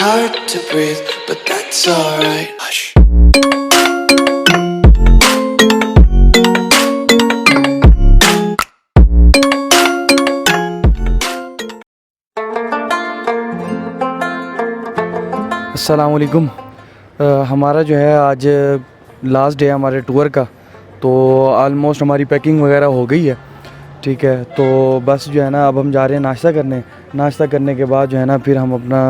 hard to breathe, but that's alright. Hush. अस्सलाम वालेकुम। हमारा जो है आज लास्ट डे है हमारे टूर का, तो आलमोस्ट हमारी पैकिंग वगैरह हो गई है। ठीक है, तो बस जो है ना अब हम जा रहे हैं नाश्ता करने। नाश्ता करने के बाद जो है ना फिर हम अपना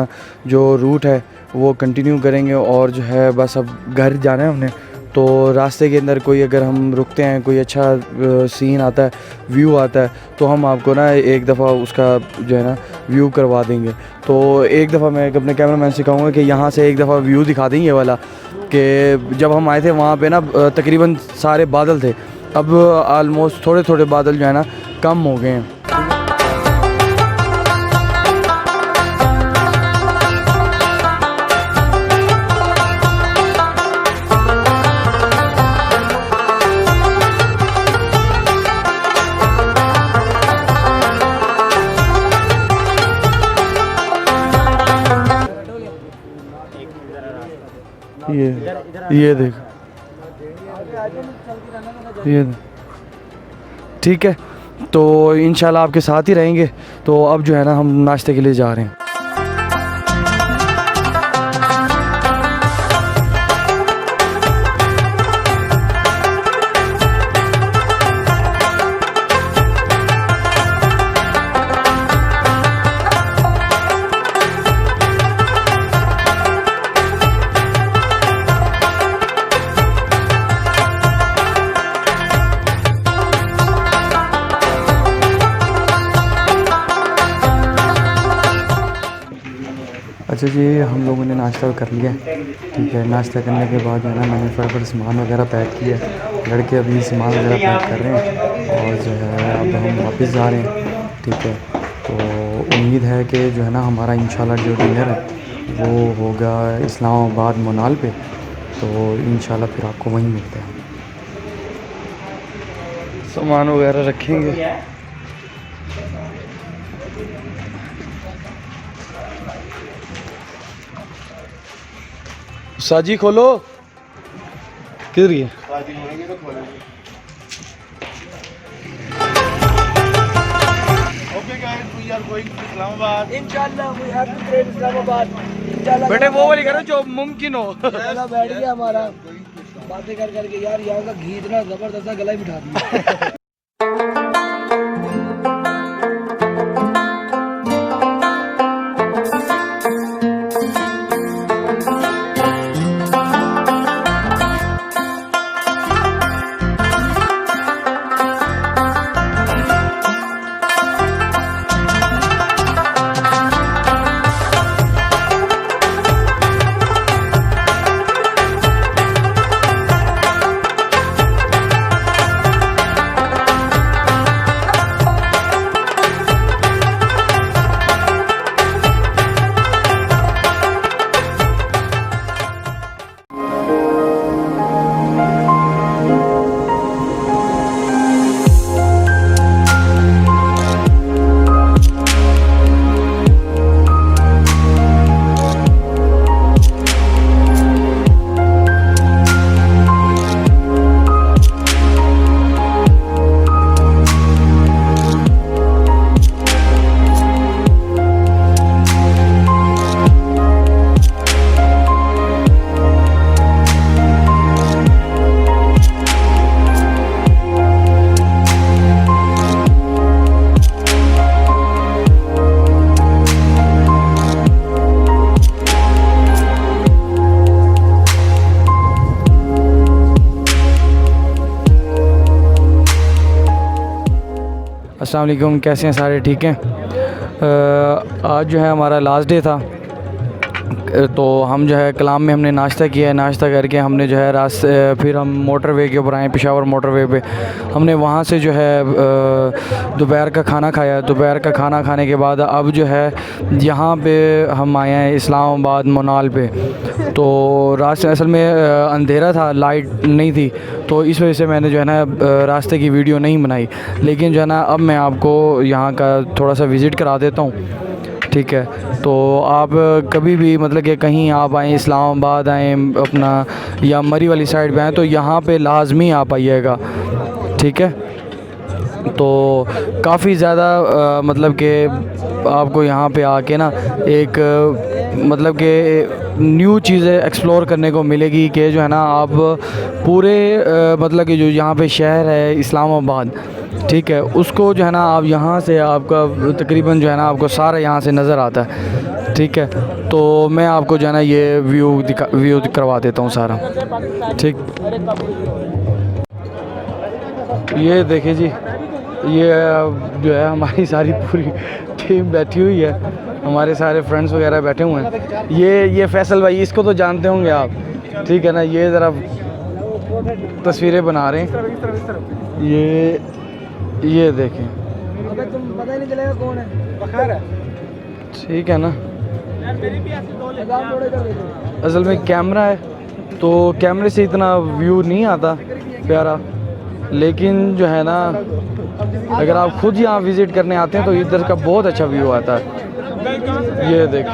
जो रूट है वो कंटिन्यू करेंगे और जो है बस अब घर जाना है हमने। तो रास्ते के अंदर कोई अगर हम रुकते हैं, कोई अच्छा सीन आता है, व्यू आता है, तो हम आपको ना एक दफ़ा उसका जो है ना व्यू करवा देंगे। तो एक दफ़ा मैं अपने कैमरामैन से कहूँगा कि यहाँ से एक दफ़ा व्यू दिखा देंगे ये वाला, कि जब हम आए थे वहाँ पे ना तकरीबन सारे बादल थे, अब आलमोस्ट थोड़े थोड़े बादल जो है ना कम हो गए हैं। ये देख, ये ठीक है। तो इंशाल्लाह आपके साथ ही रहेंगे। तो अब जो है ना हम नाश्ते के लिए जा रहे हैं। अच्छा जी, हम लोगों ने नाश्ता कर लिया। ठीक है, नाश्ता करने के बाद जो है ना मैंने फटाफट सामान वगैरह पैक किया। लड़के अभी सामान वगैरह पैक कर रहे हैं और जो है अब हम वापस जा रहे हैं। ठीक है, तो उम्मीद है कि जो है ना हमारा इंशाल्लाह जो डिनर है वो होगा इस्लामाबाद मोनाल पे। तो इंशाल्लाह फिर आपको वहीं मिलते हैं। सामान वगैरह रखेंगे। साजी खोलो, किधर है? बेटे वो वाली करो जो मुमकिन हो। बैठ गया हमारा बातें कर करके यार, यहाँ का घी इतना जबरदस्त गला ही बिठा दिया। अस्सलाम वालेकुम, कैसे हैं सारे? ठीक हैं। आज जो है हमारा लास्ट डे था, तो हम जो है कलाम में हमने नाश्ता किया है। नाश्ता करके हमने जो है रास्ते फिर हम मोटरवे के ऊपर आए, पेशावर मोटरवे पे। हमने वहाँ से जो है दोपहर का खाना खाया। दोपहर का खाना खाने के बाद अब जो है यहाँ पे हम आए हैं इस्लामाबाद मोनाल पे। तो रास्ते असल में अंधेरा था, लाइट नहीं थी, तो इस वजह से मैंने जो है ना रास्ते की वीडियो नहीं बनाई। लेकिन जो है ना अब मैं आपको यहाँ का थोड़ा सा विज़िट करा देता हूँ। ठीक है। तो आप कभी भी मतलब कि कहीं आप आएँ, इस्लामाबाद आएँ अपना, या मरी वाली साइड पे आएँ, तो यहाँ पे लाजमी आप आइएगा, ठीक है। तो काफ़ी ज़्यादा मतलब कि आपको यहाँ पे आके ना एक मतलब कि न्यू चीज़ें एक्सप्लोर करने को मिलेगी कि जो है ना आप पूरे मतलब कि जो यहाँ पे शहर है इस्लामाबाद, ठीक है, उसको जो है ना आप यहाँ से आपका तकरीबन जो है ना आपको सारा यहाँ से नज़र आता है, ठीक है। तो मैं आपको जो है ना ये व्यू करवा देता हूँ सारा, ठीक। ये देखिए जी, ये जो है हमारी सारी पूरी टीम बैठी हुई है, हमारे सारे फ्रेंड्स वगैरह बैठे हुए हैं। ये फैसल भाई, इसको तो जानते होंगे आप, ठीक है ना। ये ज़रा तस्वीरें बना रहे हैं, ये देखें। अबे तुम पता ही नहीं चलेगा कौन है, बखार है, ठीक है ना। मजाक थोड़े कर देते। असल में कैमरा है तो कैमरे से इतना व्यू नहीं आता प्यारा, लेकिन जो है ना अगर आप खुद यहाँ विज़िट करने आते हैं तो इधर का बहुत अच्छा व्यू आता है। ये देखें,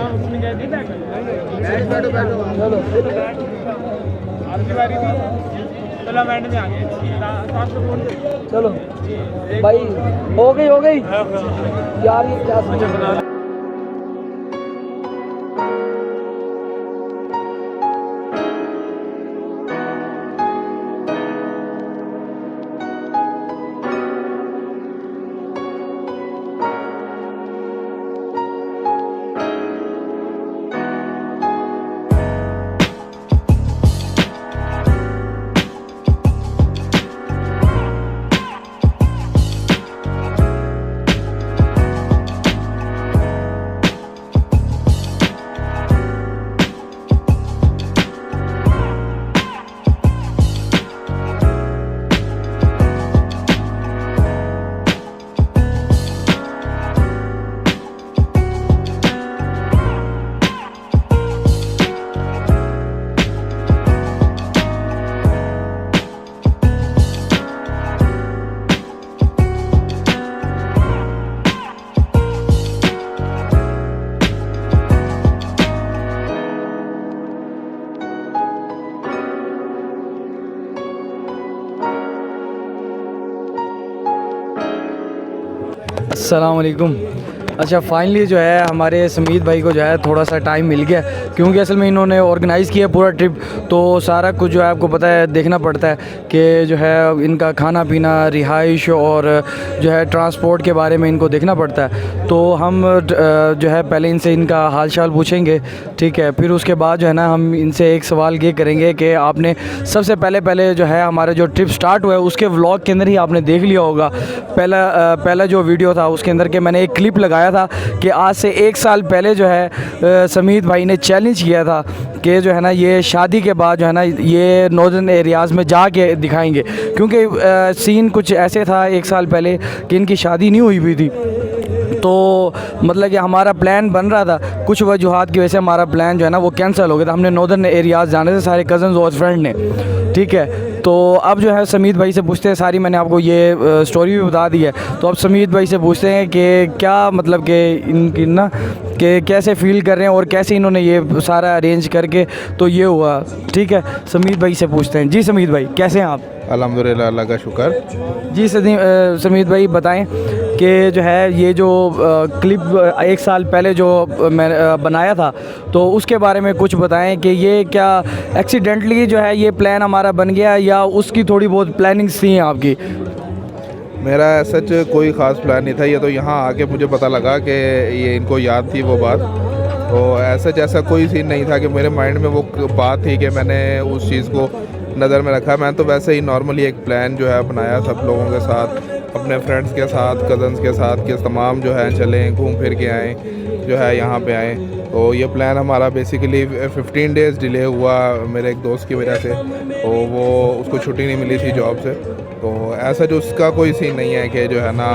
चलो भाई, हो गई यार, ये क्या समझ। अस्सलाम वालेकुम। अच्छा, फाइनली जो है हमारे समीत भाई को जो है थोड़ा सा टाइम मिल गया, क्योंकि असल में इन्होंने ऑर्गेनाइज़ किया पूरा ट्रिप, तो सारा कुछ जो है आपको पता है देखना पड़ता है कि जो है इनका खाना पीना, रिहाइश और जो है ट्रांसपोर्ट के बारे में इनको देखना पड़ता है। तो हम जो है पहले इनसे इनका हाल चाल पूछेंगे, ठीक है। फिर उसके बाद जो है ना हम इनसे एक सवाल ये करेंगे कि आपने सबसे पहले जो है हमारा जो ट्रिप स्टार्ट हुआ है उसके व्लॉग के अंदर ही आपने देख लिया होगा, पहला जो वीडियो था उसके अंदर के मैंने एक क्लिप लगाया था कि आज से 1 साल पहले जो है समीत भाई ने चैलेंज किया था कि जो है ना ये शादी के बाद जो है ना ये नॉर्दर्न एरियाज़ में जाके दिखाएंगे, क्योंकि सीन कुछ ऐसे था 1 साल पहले कि इनकी शादी नहीं हुई थी। तो मतलब कि हमारा प्लान बन रहा था, कुछ वजूहात की वजह से हमारा प्लान जो है ना वो कैंसिल हो गया था। हमने नॉर्दर्न एरियाज़ जाने से सारे कज़न्स और फ्रेंड ने, ठीक है। तो अब जो है समीत भाई से पूछते हैं, सारी मैंने आपको ये स्टोरी भी बता दी है, तो अब समीत भाई से पूछते हैं कि क्या मतलब कि इनकी ना कि कैसे फ़ील कर रहे हैं और कैसे इन्होंने ये सारा अरेंज करके तो ये हुआ, ठीक है। समीत भाई से पूछते हैं। जी समीत भाई, कैसे हैं आप? अल्हम्दुलिल्लाह, अल्लाह का शुक्र। जी समीत भाई बताएं कि जो है ये जो क्लिप 1 साल पहले जो मैं बनाया था, तो उसके बारे में कुछ बताएं कि ये क्या एक्सीडेंटली जो है ये प्लान हमारा बन गया या उसकी थोड़ी बहुत प्लानिंग्स थी आपकी? मेरा सच कोई ख़ास प्लान नहीं था, ये तो यहाँ आके मुझे पता लगा कि ये इनको याद थी वो बात। तो ऐसा कोई सीन नहीं था कि मेरे माइंड में वो बात थी कि मैंने उस चीज़ को नज़र में रखा। मैं तो वैसे ही नॉर्मली एक प्लान जो है बनाया सब लोगों के साथ, अपने फ्रेंड्स के साथ, कज़न्स के साथ, कि तमाम जो है चलें, घूम फिर के आएँ, जो है यहाँ पे आएँ। तो ये प्लान हमारा बेसिकली 15 डेज़ डिले हुआ मेरे एक दोस्त की वजह से, तो वो उसको छुट्टी नहीं मिली थी जॉब से। तो ऐसा जो उसका कोई सीन नहीं है कि जो है ना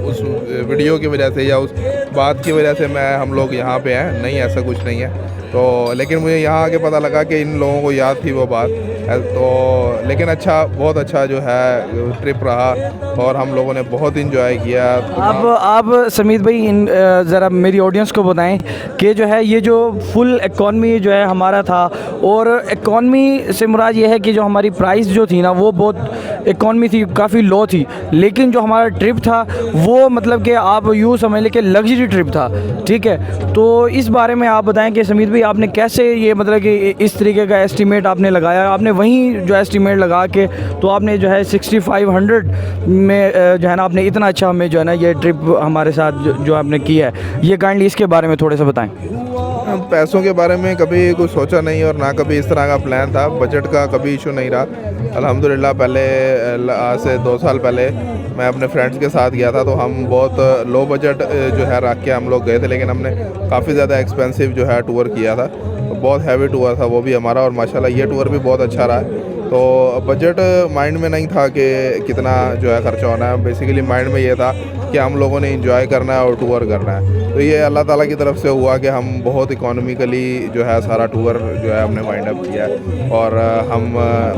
उस वीडियो की वजह से या उस बात की वजह से हम लोग यहाँ पे हैं, नहीं ऐसा कुछ नहीं है। तो लेकिन मुझे यहाँ आके पता लगा कि इन लोगों को याद थी वो बात। तो लेकिन अच्छा, बहुत अच्छा जो है ट्रिप रहा और हम लोगों ने बहुत इंजॉय किया। आप समीत भाई ज़रा मेरी ऑडियंस को बताएं कि जो है ये जो फुल इकॉनमी जो है हमारा था, और इकॉनमी से मुराद ये है कि जो हमारी प्राइस जो थी ना वो बहुत इकॉनमी थी, काफ़ी लो थी, लेकिन जो हमारा ट्रिप था वो मतलब कि आप यूँ समझ लें कि लग्जरी ट्रिप था, ठीक है। तो इस बारे में आप बताएं कि समीत भाई आपने कैसे ये मतलब कि इस तरीके का एस्टीमेट आपने लगाया, आपने वहीं जो एस्टीमेट लगा के तो आपने जो है 6500 में जो है ना आपने इतना अच्छा हमें जो है ना ये ट्रिप हमारे साथ जो आपने किया है, ये काइंडली इसके बारे में थोड़े से बताएं। पैसों के बारे में कभी कुछ सोचा नहीं और ना कभी इस तरह का प्लान था, बजट का कभी इशू नहीं रहा। अल्हम्दुलिल्लाह पहले आज से 2 साल पहले मैं अपने फ्रेंड्स के साथ गया था, तो हम बहुत लो बजट जो है रख के हम लोग गए थे, लेकिन हमने काफ़ी ज़्यादा एक्सपेंसिव जो है टूर किया था, तो बहुत हैवी टूर था वो भी हमारा, और माशाल्लाह ये टूर भी बहुत अच्छा रहा है। तो बजट माइंड में नहीं था कि कितना जो है खर्चा होना है, बेसिकली माइंड में ये था कि हम लोगों ने एंजॉय करना है और टूर करना है। तो ये अल्लाह ताला की तरफ से हुआ कि हम बहुत इकोनॉमिकली जो है सारा टूर जो है हमने वाइंड अप किया और हम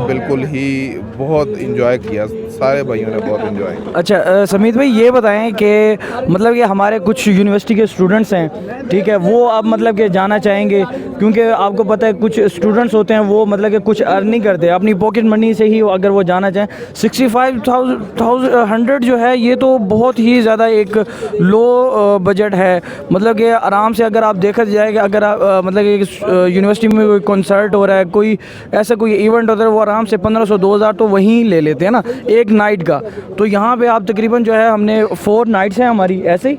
बिल्कुल ही बहुत इंजॉय किया, सारे भाइयों ने बहुत इंजॉय किया। अच्छा समीत भाई ये बताएं कि मतलब कि हमारे कुछ यूनिवर्सिटी के स्टूडेंट्स हैं, ठीक है, वो आप मतलब कि जाना चाहेंगे, क्योंकि आपको पता है कुछ स्टूडेंट्स होते हैं वो मतलब कि कुछ अर्न नहीं करते, अपनी पॉकेट मनी से ही अगर वो जाना चाहें। 65,100 जो है ये तो बहुत ही ज़्यादा एक लो बजट है, मतलब कि आराम से अगर आप देखा जाएगा, अगर आप मतलब कि यूनिवर्सिटी में कोई कॉन्सर्ट हो रहा है, कोई ऐसा कोई इवेंट होता है, वो आराम से 1500-2000 तो वहीं ले लेते हैं ना एक नाइट का। तो यहाँ पे आप तकरीबन जो है हमने 4 नाइट्स हैं हमारी, ऐसे ही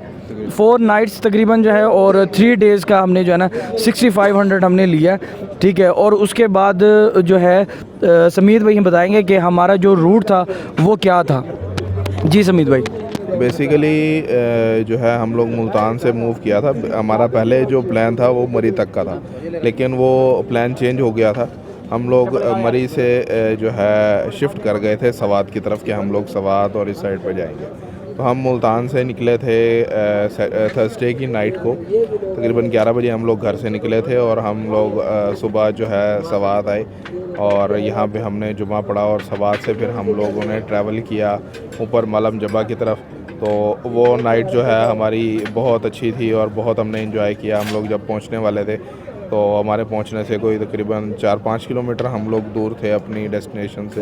4 नाइट्स तकरीबन जो है, और 3 डेज़ का हमने जो है ना 6500 हमने लिया, ठीक है। और उसके बाद जो है समीत भाई हम बताएंगे कि हमारा जो रूट था वो क्या था। जी समीत भाई। बेसिकली जो है हम लोग मुल्तान से मूव किया था, हमारा पहले जो प्लान था वो मरी तक का था, लेकिन वो प्लान चेंज हो गया था। हम लोग मरी से जो है शिफ्ट कर गए थे सवात की तरफ कि हम लोग सवात और इस साइड पर जाएंगे। तो हम मुल्तान से निकले थे थर्सडे की नाइट को, तकरीबन 11 बजे हम लोग घर से निकले थे और हम लोग सुबह जो है सवात आए और यहाँ पे हमने जुमा पढ़ा और सवात से फिर हम लोगों ने ट्रैवल किया ऊपर मलम जबा की तरफ। तो वो नाइट जो है हमारी बहुत अच्छी थी और बहुत हमने इंजॉय किया। हम लोग जब पहुँचने वाले थे तो हमारे पहुंचने से कोई तकरीबन 4-5 किलोमीटर हम लोग दूर थे अपनी डेस्टिनेशन से।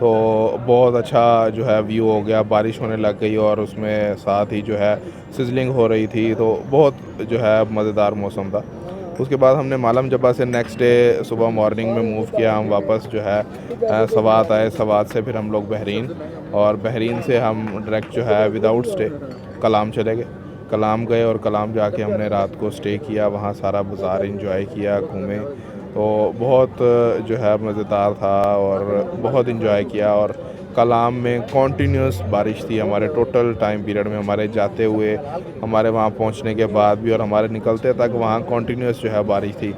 तो बहुत अच्छा जो है व्यू हो गया, बारिश होने लग गई और उसमें साथ ही जो है सिजलिंग हो रही थी, तो बहुत जो है मज़ेदार मौसम था। उसके बाद हमने मालम जबा से नेक्स्ट डे सुबह मॉर्निंग में मूव किया, हम वापस जो है सवात आए। सवात से फिर हम लोग बहरीन, और बहरीन से हम डायरेक्ट जो है विदाउट स्टे कलाम चले गए। कलाम गए और कलाम जाके हमने रात को स्टे किया, वहाँ सारा बाज़ार एंजॉय किया, घूमे, तो बहुत जो है मज़ेदार था और बहुत एंजॉय किया। और कलाम में कॉन्टीन्यूस बारिश थी हमारे टोटल टाइम पीरियड में, हमारे जाते हुए, हमारे वहाँ पहुँचने के बाद भी और हमारे निकलते तक वहाँ कॉन्टीन्यूस जो है बारिश थी।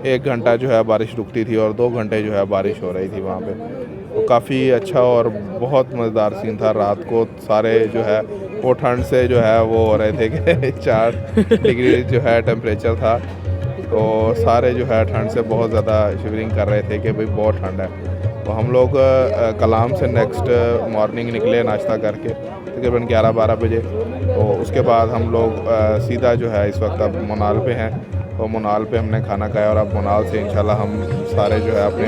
1 घंटा जो है बारिश रुकती थी और 2 घंटे जो है बारिश हो रही थी वहाँ पे। तो काफ़ी अच्छा और बहुत मज़ेदार सीन था। रात को सारे जो है वो ठंड से जो है वो हो रहे थे कि 4 डिग्री जो है टेम्परेचर था, तो सारे जो है ठंड से बहुत ज़्यादा शिवरिंग कर रहे थे कि भाई बहुत ठंड है। तो हम लोग कलाम से नेक्स्ट मॉर्निंग निकले नाश्ता करके तकरीबन 11-12 बजे। तो उसके बाद हम लोग सीधा जो है इस वक्त अब मुनाल पे हैं, तो मुनाल पे हमने खाना खाया और अब मुनाल से इंशाल्लाह हम सारे जो है अपने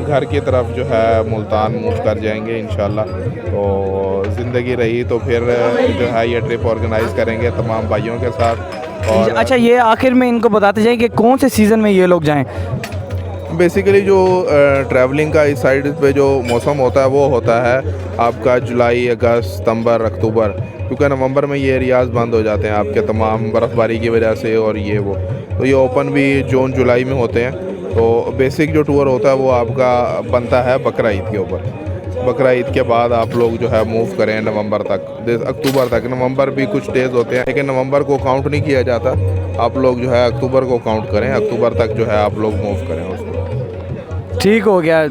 घर की तरफ जो है मुल्तान मूव कर जाएंगे इंशाल्लाह। तो ज़िंदगी रही तो फिर जो है ये ट्रिप ऑर्गेनाइज़ करेंगे तमाम भाइयों के साथ। और अच्छा ये आखिर में इनको बताते जाएं कि कौन से सीज़न में ये लोग जाएं। बेसिकली जो ट्रैवलिंग का इस साइड पे जो मौसम होता है वो होता है आपका जुलाई, अगस्त, सितंबर, अक्टूबर, क्योंकि नवंबर में ये एरियाज़ बंद हो जाते हैं आपके तमाम बर्फ़बारी की वजह से और ये वो। तो ये ओपन भी जून जुलाई में होते हैं। तो बेसिक जो टूर होता है वो आपका बनता है बकरा ईद के ऊपर। बकरा ईद के बाद आप लोग जो है मूव करें नवंबर तक, अक्टूबर तक। नवंबर भी कुछ डेज़ होते हैं लेकिन नवंबर को काउंट नहीं किया जाता, आप लोग जो है अक्टूबर को काउंट करें, अक्टूबर तक जो है आप लोग मूव करें उसको। ठीक हो गया।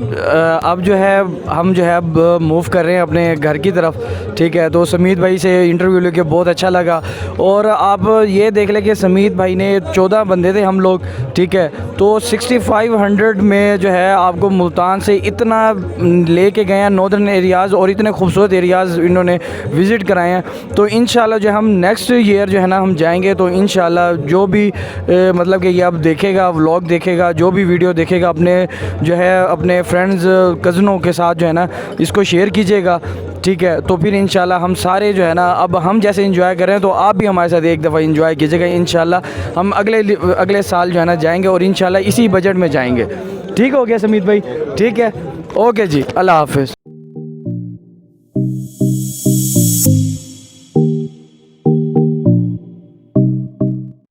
अब जो है हम जो है अब मूव कर रहे हैं अपने घर की तरफ, ठीक है। तो समीत भाई से इंटरव्यू लेके बहुत अच्छा लगा। और आप ये देख लें कि समीत भाई ने 14 बंदे थे हम लोग, ठीक है। तो 6500 में जो है आपको मुल्तान से इतना लेके गए हैं नॉर्दर्न एरियाज़, और इतने खूबसूरत एरियाज़ इन्होंने विज़िट कराए हैं। तो इंशाल्लाह जो हम नेक्स्ट ईयर जो है ना हम जाएंगे, तो इंशाल्लाह जो भी मतलब कि ये अब देखेगा, व्लॉग देखेगा, जो भी वीडियो देखेगा, अपने जो है अपने फ्रेंड्स कज़नों के साथ जो है ना इसको शेयर कीजिएगा, ठीक है। तो फिर इंशाल्लाह हम सारे जो है ना अब हम जैसे एंजॉय कर रहे हैं तो आप भी हमारे साथ एक दफ़ा एंजॉय कीजिएगा। इंशाल्लाह हम अगले साल जो है ना जाएंगे, और इंशाल्लाह इसी बजट में जाएंगे। ठीक हो गया समीत भाई? ठीक है, ओके जी, अल्लाह हाफ़िज़।